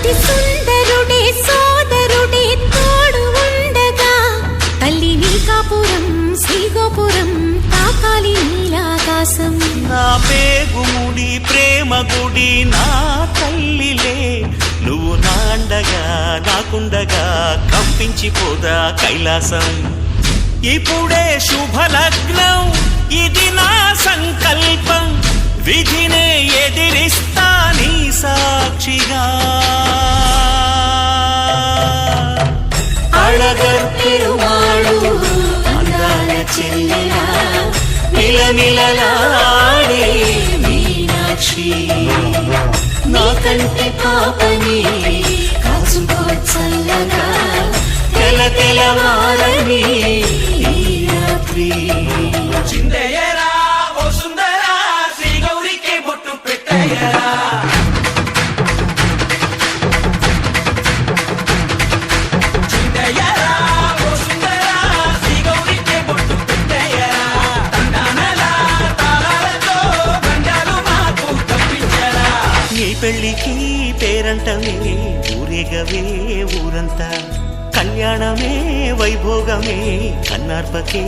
అతి సుందరుడే సోదరుడే తోడు ఉండగా తల్లి నీకాపురం శ్రీగోపురం తాకాలి నీలాకాశం. నా పేగుముడి ప్రేమ గుడి నా తల్లిలే, నువ్వు నాండగా నాకుండగా కంపించిపోదా కైలాసం. ఇప్పుడే శుభలగ్నం ఇది నా సంకల్పం, విధినే ఎదిరిస్తా నీ సాక్షిగా. అళగర్పెరుమాళు అందాల చెల్లెలా మిలమిలలాడే మీనాక్షి, నా కంటి పాపని కాచుకో చల్లగా తెల తెలవారని ఈ రాత్రి. చిందయ్యరా ఓ సుందరా శ్రీ గౌరికి బొట్టు పెట్టయ్యరా. చిందయ్యరా ఓ సుందరా శ్రీ గౌరికి బొట్టు పెట్టయ్యరా. తండానలా తాళాలతో బండాలు మాకు తప్పించరా. నీ పెళ్ళికి పేరంటమే ఊరేగవే ఊరంతా, కళ్యాణమే వైభోగమే కన్నార్పకే